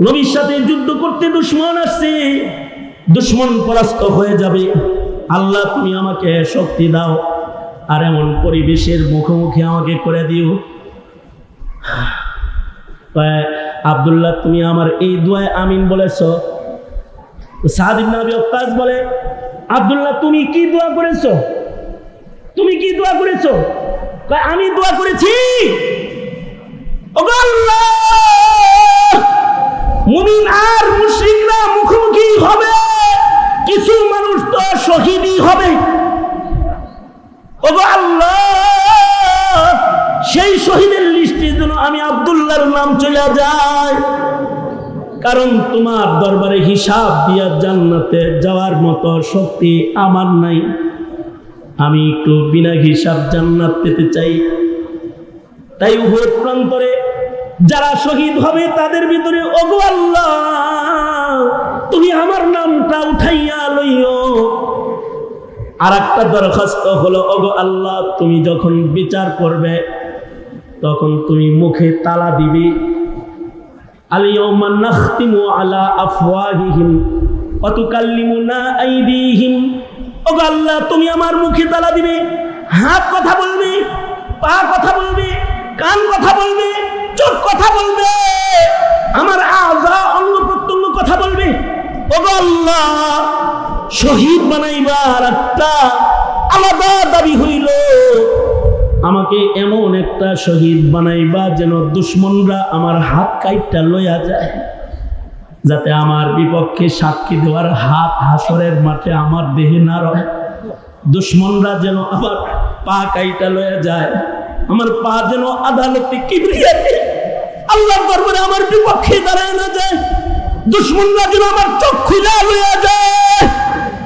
Speaker 1: নবীর সাথে যুদ্ধ করতে দুশমন আসছে, দুশমন পরাস্ত হয়ে যাবে। আল্লাহ, তুমি আমাকে শক্তি দাও, আর এমন পরিবেশের মুখোমুখি আমাকে করে দিও। আব্দুল্লাহ, তুমি আমার এই দোয়ায় আমিন বলেছ। সাদ ইবনে আবি ওয়াক্কাস বলে, আব্দুল্লাহ, তুমি কি দোয়া করেছো? তুমি কি দোয়া করেছো? আমি দোয়া করেছি, ওগো আল্লাহ, মুমিন আর মুশরিকরা মুখোমুখি হবে, কিছু মানুষ তো শহীদই হবে। ওগো আল্লাহ, সেই শহীদের লিস্টে যেন আমি আব্দুল্লাহর নাম চলে যায়। কারণ তোমার দরবারে হিসাব দিয়া জান্নাতে যাওয়ার মতো শক্তি আমার নাই। আমি একটু বিনা হিসাব জান্নাত পেতে চাই। তাই উহুদ প্রান্তরে যারা শহীদ হবে তাদের ভিতরে ওগো আল্লাহ তুমি আমার নামটা উঠাইয়া লইও। আর একটা দরখাস্ত হলো, ওগো আল্লাহ তুমি যখন বিচার করবে তখন তুমি মুখে তালা দিবে। আল-ইয়াওমা নাখতিমু আলা আফওয়াহিহিম ওয়া তুকাল্লিমুনা আইদিহিম। ওগো আল্লাহ তুমি আমার মুখে তালা দিবে, হাত কথা বলবে, পা কথা বলবে, কান কথা বলবে, চোখ কথা বলবে, আমার আযা অঙ্গ প্রত্যঙ্গ কথা বলবে। ওগো আল্লাহ শহীদ বানাইবার একটা আলাদা দাবি হইল, আমাকে এমন একটা শহীদ বানাইবা যেন দুশমনরা আমার হাত কাইটা লইয়া যায়, যাতে আমার বিপক্ষে সাক্ষী দেওয়ার হাত হাসরের মাঠে আমার দেহে না রয়। দুশমনরা যেন আমার পা কাইটা লইয়া যায়, আমার পা যেন আদালতে কিবরিয়াতে আল্লাহর দরবারে আমার বিপক্ষে দাঁড়ায় না যায়। দুশমনরা যেন আমার চোখ খুলে লইয়া যায়,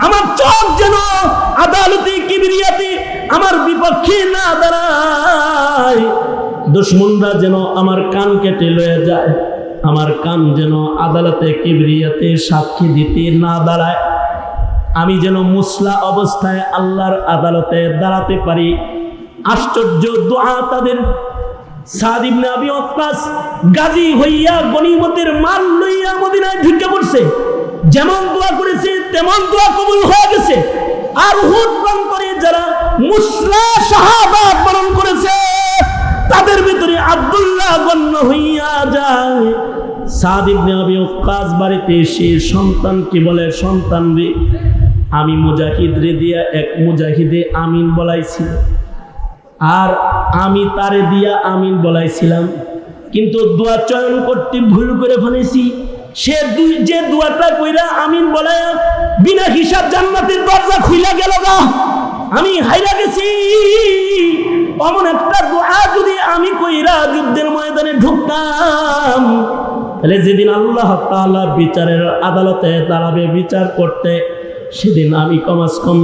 Speaker 1: আমার চোখ যেন আদালতে কিবরিয়াতে আমার বিপক্ষে না দাঁড়ায়। দুশমনরা যেন আমার কান কেটে লইয়া যায়, আমার কান যেন আদালতে কিবরিয়াতে সাক্ষী দিতে না দাঁড়ায়। আমি যেন মুসলা অবস্থায় আল্লাহর আদালতে দাঁড়াতে পারি। আশ্চর্য দোয়া তাদের। সাদ ইবনে আবি ওয়াক্কাস গাজী হইয়া গনিমতের মাল লইয়া মদিনায় ঢুকে পড়ছে। যেমন দোয়া করেছে তেমন দোয়া কবুল হয়ে গেছে। আর উহুদ প্রান্তরে যারা মুসলা শাহাদাত বরণ করেছে তাদের ভিতরে আব্দুল্লাহ গণ্য হইয়া যায়। সাদ ইবনে আবি ওয়াক্কাস বাড়িতে এসে সন্তানকে বলে, সন্তান রে আমি মুজাহিদ রে দিয়া এক মুজাহিদে আমিন বলাইছি, আর আমি তারে দিয়া আমিন বলাইছিলাম, কিন্তু দোয়া চয়ন করতে ভুল করে ফেলেছি। সে যে দোয়াটা কইরা আমিন বলায় বিনা হিসাব জান্নাতের দরজা খুইলা গেল গা, আমি হাইরা গেছি। অমন একটা দোয়া যদি আমি কইরা যুদ্ধের ময়দানে ঢুকতাম, তাহলে যেদিন আল্লাহ তাআলা বিচারের আদালতে দাঁড়াবে বিচার করতে, সেদিন আমি কমাস কম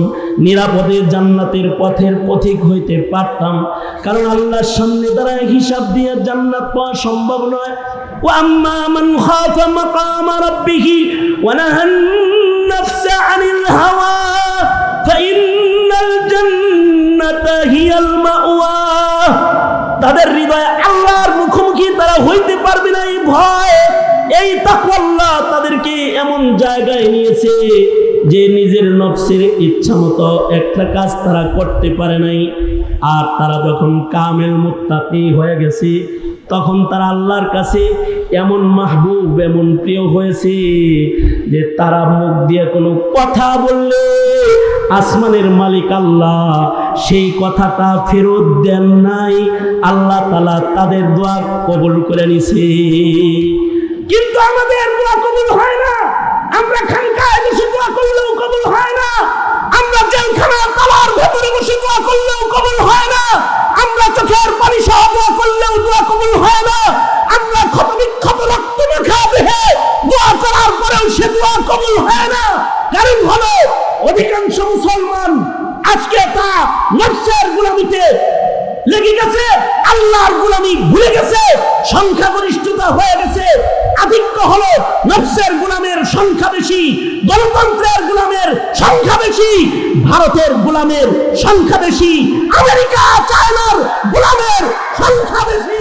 Speaker 1: নিরাপদে জান্নাতের পথের পথিক হইতে পারতাম। কারণ আল্লাহর সামনে দাঁড়ায় হিসাব দিয়ে জান্নাত পাওয়া সম্ভব নয়। ওয়া আম্মা মান খাফা মাকামা রাব্বিহি ওয়া নাহান নাফসা আনিল হাওয়া ফাইন্নাল জান্নাতা হিয়াল মাওয়া। তাদের হৃদয়ে আল্লাহর মুখোমুখি তারা হইতে পারবে না এই ভয়, এই তাকওয়াল্লাহ তাদেরকে এমন জায়গায় নিয়েছে যে নিজের নফসের ইচ্ছা মতো একটা কাজ তারা করতে পারে নাই। আর তারা যখন কামেল মুত্তাকি হয়ে গেছে, তখন তারা আল্লাহর কাছে এমন মাহবুব, এমন প্রিয় হয়েছে যে তারা মুখ দিয়ে কোনো কথা বললে আসমানের মালিক আল্লাহ সেই কথাটা ফেরত দেন নাই। আল্লাহ তাআলা তাদের দোয়া কবুল করে নিছে। কিন্তু আমাদের দোয়া কবুল হয় না। আমরা খানকায় বসে দোয়া করলেও কবুল হয় না, আমরা জেলখানার তালার ভেতরে বসে দোয়া করলেও কবুল হয় না, আমরা চোখের পানি সহ দোয়া করলেও দোয়া কবুল হয় না, আমরা ক্ষত বিক্ষত রক্ত মাখা দেহে দোয়া করার পরেও সে দোয়া কবুল হয় না। কারণ হলো অধিকাংশ মুসলমান আজকে তা নফসের গোলামিতে লেগে গেছে, আল্লাহর গোলামি ভুলে গেছে, সংখ্যাগরিষ্ঠতা হয়ে গেছে। আধিক্য হলো নফসের গোলামের সংখ্যা বেশি, গণতন্ত্রের গোলামের সংখ্যা বেশি, ভারতের গোলামের সংখ্যা বেশি, আমেরিকা চায়নার গোলামের সংখ্যা বেশি,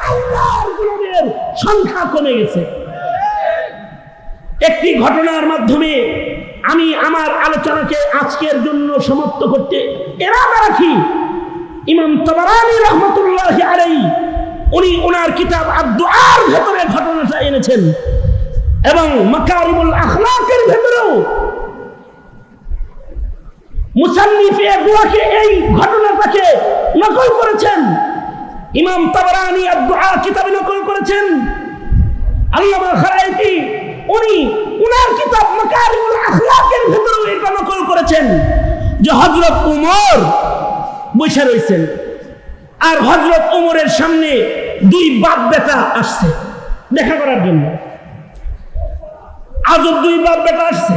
Speaker 1: আল্লাহর গোলামের সংখ্যা কমে গেছে। একটি ঘটনার মাধ্যমে আমি আমার আলোচনাকে আজকের জন্য সমাপ্ত করতে ইরাদা রাখি। ইমাম তাবারানী রাহমাতুল্লাহি আলাইহি উনি ওনার কিতাব আদ-দুআর ভেতরে ঘটনাটা এনেছেন এবং মাকারিমুল আখলাকের ভেতরেও মুসান্নিফ দোয়াকে এই ঘটনাটাকে নকল করেছেন। ইমাম তাবারানী আদ-দুআ কিতাবে নকল করেছেন। আল্লামা খারাইতি উনি ওনার কিতাব মাকারিমুল আখলাকের ভেতরেও এটা নকল করেছেন যে হযরত ওমর বসে রয়েছেন, আর হযরত ওমরের সামনে দুই বাপ বেটা আসছে দেখা করার জন্য। আজব দুই বাপ বেটা আসছে,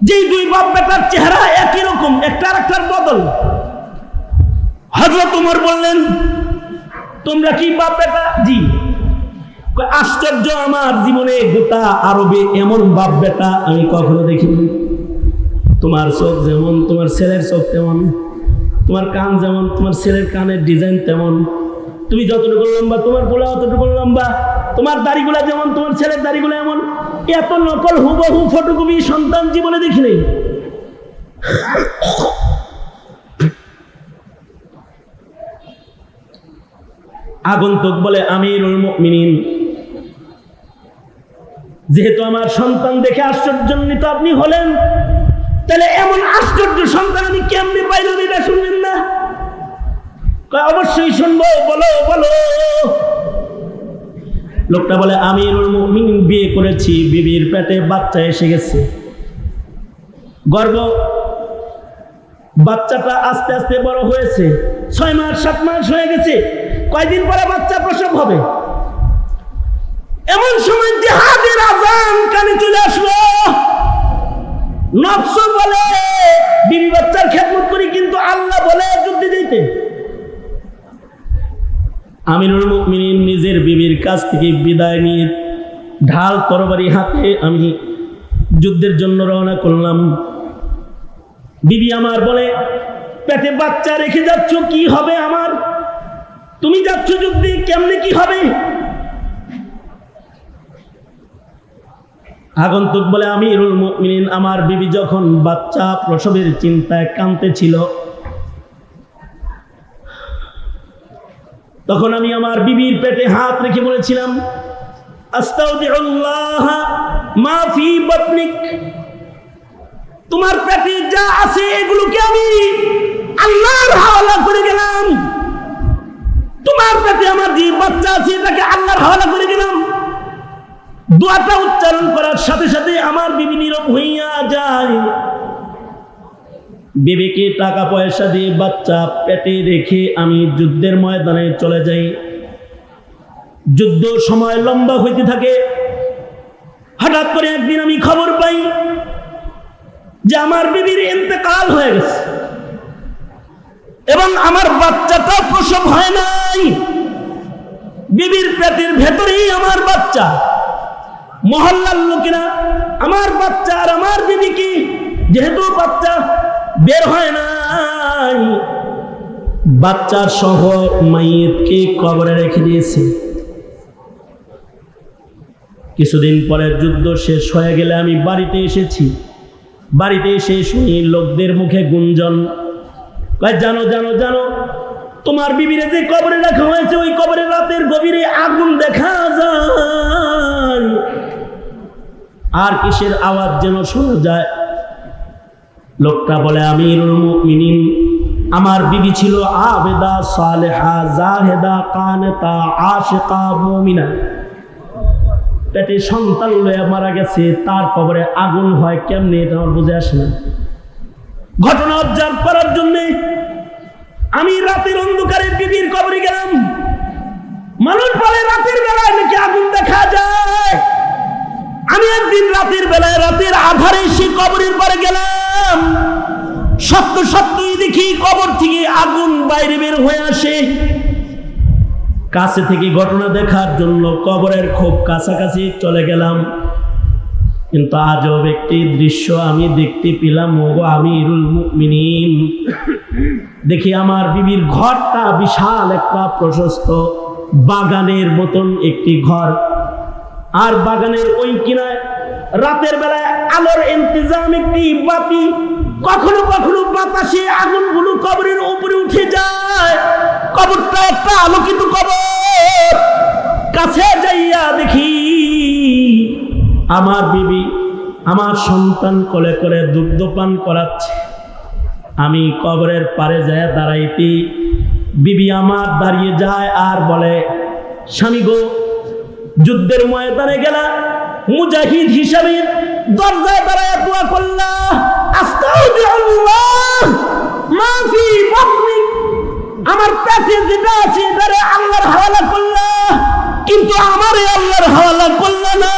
Speaker 1: যেই দুই বাপ বেটার চেহারা একই রকম, একটা আরেকটার বদল। হযরত ওমর বললেন, তোমরা কি বাপ বেটা? জি। আশ্চর্য, আমার জীবনে গোটা আরবে এমন বাপ বেটা আমি কখনো দেখিনি। তোমার চোখ যেমন তোমার ছেলের চোখ তেমন, তোমার কান যেমন তোমার ছেলের কানের ডিজাইন তেমন, তুমি যতটুকু লম্বা তোমার গোলা অতটুকু লম্বা, তোমার দাড়িগুলা যেমন তোমার ছেলের দাড়িগুলা এমন। এত নকল হুবহু ফটোকপি সন্তান জীবনে দেখিনি। আগন্তুক বলে, আমিরুল মুমিনিন, যেহেতু আমার সন্তান দেখে আশ্চর্যান্বিত আপনি হলেন, তাহলে এমন আশ্চর্য সন্তান আমি কেমনে পাইলাম এটা শুনবেন না? অবশ্যই শুনবো, বলো বলো। লোকটা বলে, আমিরুল মুমিনিন, বিয়ে করেছি, বিবির পেটে বাচ্চা এসে গেছে, গর্ভ, বাচ্চাটা আস্তে আস্তে বড় হয়েছে, 6 মাস 7 মাস হয়ে গেছে, কয়দিন পরে বাচ্চা প্রসব হবে। এমন সময় জিহাদের আযান কানে চলে আসলো। নফস বলে বিবি বাচ্চার খেদমত করি, কিন্তু আল্লাহ বলে যুদ্ধে যেতে। আমিরুল মুমিনিন নিজের বিবির কাছ থেকে বিদায় নিয়ে ঢাল তরবারি হাতে আমি যুদ্ধের জন্য রওনা করলাম। বিবি আমার বলে, পেটে বাচ্চা রেখে যাচ্ছ, কি হবে আমার? তুমি যাচ্ছ যুদ্ধে, কেমনে কি হবে? আগন্তুক বলে, আমিরুল মুমিনিন, আমার বিবি যখন বাচ্চা প্রসবের চিন্তায় কাঁদতেছিল, তখন আমি আমার বিবির পেটে হাত রেখে বলেছিলাম, আস্তাউদিউল্লাহ মা ফি বাতনিক, তোমার পেটে যা আছে এগুলোকে আমি আল্লাহর হাওয়ালা করে গেলাম। তোমার পেটে আমার যে বাচ্চা আছে এটাকে আল্লাহর হাওয়ালা করে গেলাম। দোয়াটা উচ্চারণ করার সাথে সাথে আমার বিবি নীরব হইয়া যায়। বিবিকে টাকা পয়সা দিয়ে বাচ্চা পেটে রেখে আমি যুদ্ধের ময়দানে চলে যাই। যুদ্ধ সময় লম্বা হইতে থাকে। হঠাৎ করে একদিন আমি খবর পাই যে আমার বিবির ইন্তেকাল হয়ে গেছে এবং আমার বাচ্চাটা প্রসব হয় নাই। বিবির পেটের ভেতরেই আমার বাচ্চা। মহল্লার লোকেরা আমার বাচ্চা আর আমার বিবিকে, যেহেতু বাচ্চা বের হয় নাই, বাচ্চা সহ মাইয়িতকে কবরে রেখে দিয়েছে। কিছুদিন পরে যুদ্ধ শেষ হয়ে গেলে আমি বাড়িতে এসেছি। বাড়িতে এসে শুনি লোকদের মুখে গুঞ্জন, জানো জানো জানো, তোমার বিবিরে যে কবরে রাখা হয়েছে ওই কবরে রাতের গভীরে আগুন দেখা যায়, আর কিসের আওয়াজ যেন শোনা যায়। লোকটা বলে, আমিরুল মুমিনিন, আমার বিবি ছিল আবেদা, সালেহা, জাহেদা, কানেতা, আশিকা, মুমিনা। পেটে সন্তান লয়ে মারা গেছে, তার কবরে আগুন হয় কেমনে এটা আমার বুঝে আসে না। ঘটনা অবজার্ভ করার জন্যে আমি রাতের অন্ধকারে বিবির কবরে গেলাম। মানুষ বলে রাতের বেলায় নাকি আগুন দেখা যায়। আমি একদিন রাতের বেলায় রাতের আধারে সে কবরের পরে গেলাম। সত্য সত্যই দেখি কবর থেকে আগুন বাইরে বের হয়ে আসে। কাছে থেকে ঘটনা দেখার জন্য কবরের খুব কাছাকাছি চলে গেলাম, কিন্তু আজব একটি দৃশ্য আমি দেখতে পেলাম। ও আমিরুল মুমিনিন, দেখি আমার বিবির ঘরটা বিশাল একটা প্রশস্ত বাগানের মতন একটি ঘর, আর বাগানের ওই কিনায় রাতের বেলায় আলোর ইন্তজাম একটি বাতি। কখনো কখনো বাতাসে আগুনগুলো কবরের উপরে উঠে যায়। কবরটা একটা আলোকিত কবর। কাছে যাইয়া দেখি আমার বিবি আমার সন্তান কোলে করে দুগ্ধ পান করাচ্ছে। আমি কবরের পারে যায় দাঁড়াইতে, বিবি আমার দাঁড়িয়ে যায় আর বলে, স্বামী গো, যুদ্ধের ময়দানে গেলা, মুজাহিদ হিসাবে দরজায় দাঁড়ায় দোয়া করলা, আস্তাগফিরুল্লাহ মা ফি বাতনি, আমার পেটে যেটা আছে এটারে আল্লাহর হাওয়ালা করলা, কিন্তু আমারে আল্লাহর হাওয়ালা করলা না।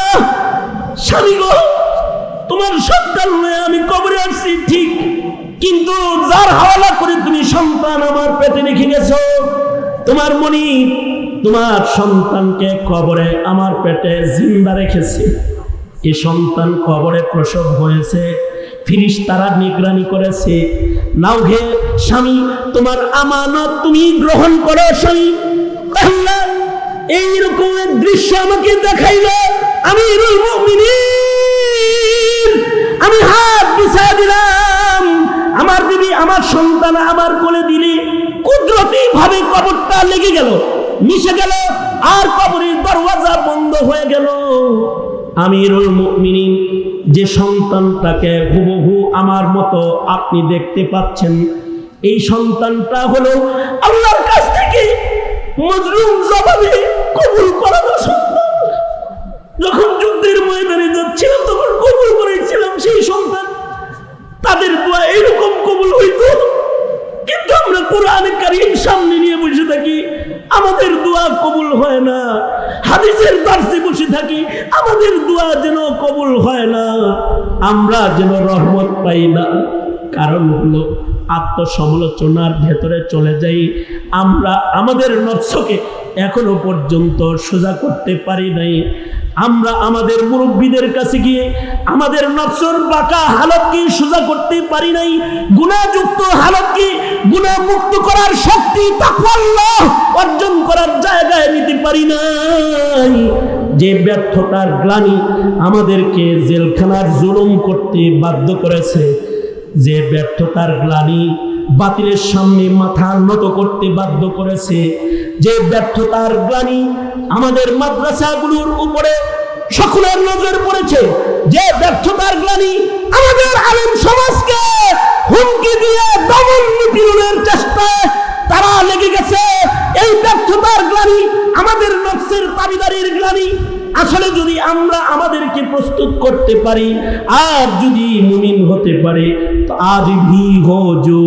Speaker 1: স্বামী গো, তোমার সন্তান হয়ে আমি কবরে আসছি ঠিক, কিন্তু যার হাওয়ালা করে তুমি সন্তান আমার পেটে রেখে গেছো, তোমার মনি তোমার সন্তানকে কবরে আমার পেটে জিন্দা রেখেছে। এই সন্তান কবরে প্রসব হয়েছে, ফেরেশতারা নিগরানি করেছে। নাও হে স্বামী, তোমার আমানত তুমি গ্রহণ করো স্বামী। আল্লাহ এইরকম দৃশ্য আমাকে দেখাইলো, আমিরুল মুমিনিন, আমি হাত বিছায় দিলাম, আমার বিবি আমার সন্তান আমার কোলে দিলি, কুদরতি ভাবে কবরটা লেগে গেল, মিশে গেল, আর কবরের দরওয়াজা বন্ধ হয়ে গেল। আমিরুল মুমিনিন, যে সন্তানটাকে হুবহু আমার মতো আপনি দেখতে পাচ্ছেন, এই সন্তানটা হলো আল্লাহর কাছ থেকে মজলুম জবাবে কবুল করানো সন্তান। যখন যুদ্ধের ময়দানে যাচ্ছিলাম তখন কবুল করেছিলাম সেই সন্তান, তাদের দোয়া এরকম কবুল হইতো। কিন্তু আমরা কোরআনে কারীম সামনে নিয়ে বসে থাকি, আমাদের দোয়া কবুল হয় না। হাদিসের দার্সে বসে থাকি, আমাদের দোয়া যেন কবুল হয় না, আমরা যেন রহমত পাই না। কারণ হলো আত্মসমালোচনার ভেতরে চলে যাই আমরা, আমাদের নফসকে এখনো পর্যন্ত সোজা করতে পারি নাই। আমরা আমাদের মুরব্বীদের কাছে গিয়ে আমাদের নফসের বাঁকা হালতকে সোজা করতে পারি নাই। গুনাহযুক্ত হালতকে গুনাহমুক্ত করার শক্তি তাকওয়া আল্লাহ অর্জন করার জায়গায় নিতে পারি নাই। যে ব্যর্থতার গ্লানি আমাদেরকে জেলখানার জুলুম করতে বাধ্য করেছে, যে ব্যর্থতার গ্লানি বাতিলের সামনে মাথা নত করতে বাধ্য করেছে, যে ব্যর্থতার গ্লানি আমাদের মাদ্রাসাগুলোর উপরে সকলের নজর পড়েছে, যে ব্যর্থতার গ্লানি আমাদের আলেম সমাজকে হুমকি দিয়ে দমন নিপীড়নের চেষ্টায় তারা লেগে গেছে, এই ব্যর্থতার গ্লানি আমাদের নফসের তাবিদারির গ্লানি। আসলে যদি আমরা আমাদেরকে প্রস্তুত করতে পারি আর যদি মুমিন হতে পারে, তো আজ ভি হো জো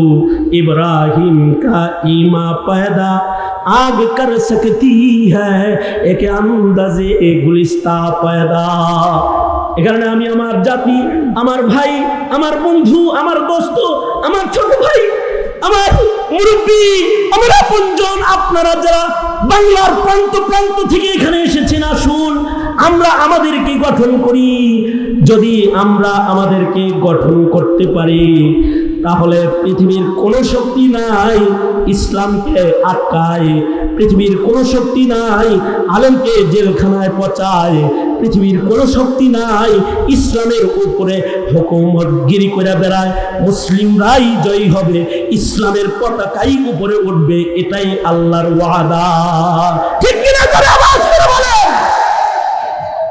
Speaker 1: ইব্রাহিম কা ইমা पैदा आग कर सकती है एक अंदाजे गुलिस्ता पैदा। এ কারণে আমি আমার জাতি, আমার ভাই, আমার বন্ধু, আমার দোস্ত, আমার ছোট ভাই, আমার মুরব্বী, আমার আপনজন, আপনারা যারা বাংলার প্রান্ত প্রান্ত থেকে এখানে এসেছেন, আসুন আমরা আমাদেরকে গঠন করি। যদি আমরা আমাদেরকে গঠন করতে পারি তাহলে পৃথিবীর কোনো শক্তি নাই ইসলামকে আটকায়, পৃথিবীর কোনো শক্তি নাই আলেমকে জেলখানায় পচায়, পৃথিবীর কোনো শক্তি নাই ইসলামের উপরে হুকুমতগিরি করে বেড়ায়। মুসলিমরাই জয়ী হবে, ইসলামের পতাকাই উপরে উঠবে, এটাই আল্লাহর ওয়াদা। ঠিক কিনা করে আওয়াজ করে বলেন।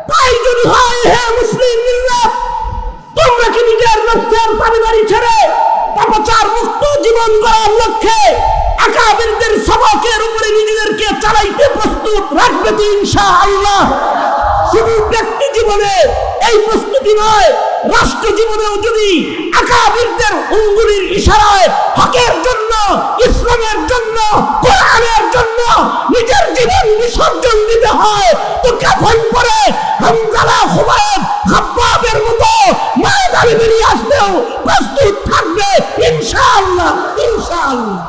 Speaker 1: তাই যদি হয় হে মুসলিম মিল্লাত, তোমরা কি নিজের নফসের তাবিদারি ছেড়ে পাপাচার মুক্ত জীবন গড়ার লক্ষ্যে আকাবিরদের সবকের উপরে নিজেদেরকে চালাইতে প্রস্তুত রাখবে তো ইনশাআল্লাহ? শুধু ব্যক্তি জীবনে এই প্রস্তুতি নয়, রাষ্ট্র জীবনেও যদি আকাবিরদের অঙ্গুলির ইশারায় হকের জন্য, ইসলামের জন্য, কোরআনের জন্য নিজের জীবন বিসর্জন দিতে হয়, তো কাফন পরে হামজালা, হুমায়ুন, খাব্বাবের মতো ময়দানে বেরিয়ে আসতেও প্রস্তুত থাকবে ইনশাআল্লাহ, ইনশাআল্লাহ।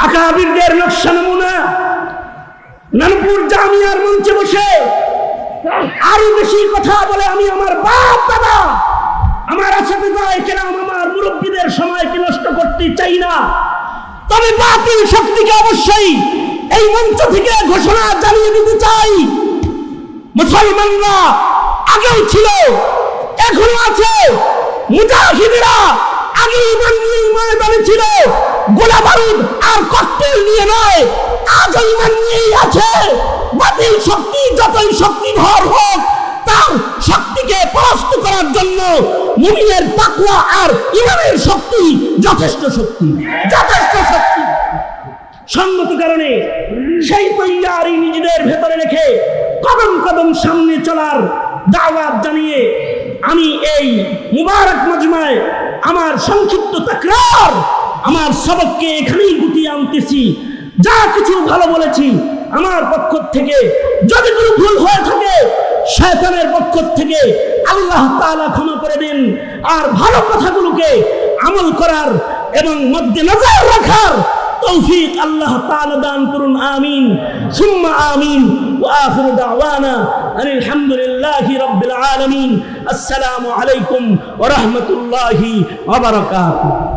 Speaker 1: আকাবিরদের নকশা নমুনা নানপুর জামিয়ার মঞ্চে বসে আরো বেশি কথা বলে আমি আমার বাপ দাদা, আমার আসামিরা কেরাম, আমার মুরব্বীদের সময়কে নষ্ট করতে চাই না। তবে বাতিল শক্তিকে অবশ্যই এই মঞ্চ থেকে ঘোষণা জানিয়ে দিতে চাই, মুসলমানরা আগেও ছিল, এখনো আছে, মুজাহিদেরা আগে ঈমান নিয়ে ময়দানে ছিল, গোলা বারুদ আর ককটেল নিয়ে নয়, আজ ঈমান নিয়েই আছে। বাতিল শক্তি যতই শক্তিধর হোক, তার শক্তিকে পরাস্ত করার জন্য মুমিনের তাকওয়া আর ঈমানের শক্তি যথেষ্ট শক্তি, যথেষ্ট শক্তি। সঙ্গত কারণে সেই তৈয়ারি নিজেদের ভেতরে রেখে কদম কদম সামনে চলার দাওয়াত জানিয়ে আমি এই মুবারক মজমায় আমার সংক্ষিপ্ত তাকরার, আমার সবককে এখানেই গুটিয়ে আনতেছি। যা কিছু ভালো বলেছি আমার পক্ষ থেকে, যদি কোনো ভুল হয়ে থাকে শয়তানের পক্ষ থেকে আল্লাহ তাআলা ক্ষমা করে দিন। আর ভালো কথাগুলোকে আমল করার এবং মধ্যে নজর রাখার তৌফিক আল্লাহ তাআলা দান করুন। আমিন সুম্মা আমিন। ওয়া আখিরু দাওয়ানা আনিল হামদুলিল্লাহি রাব্বিল আলামিন। আসসালামু আলাইকুম ওয়া রাহমাতুল্লাহি ওয়া বারাকাতুহু।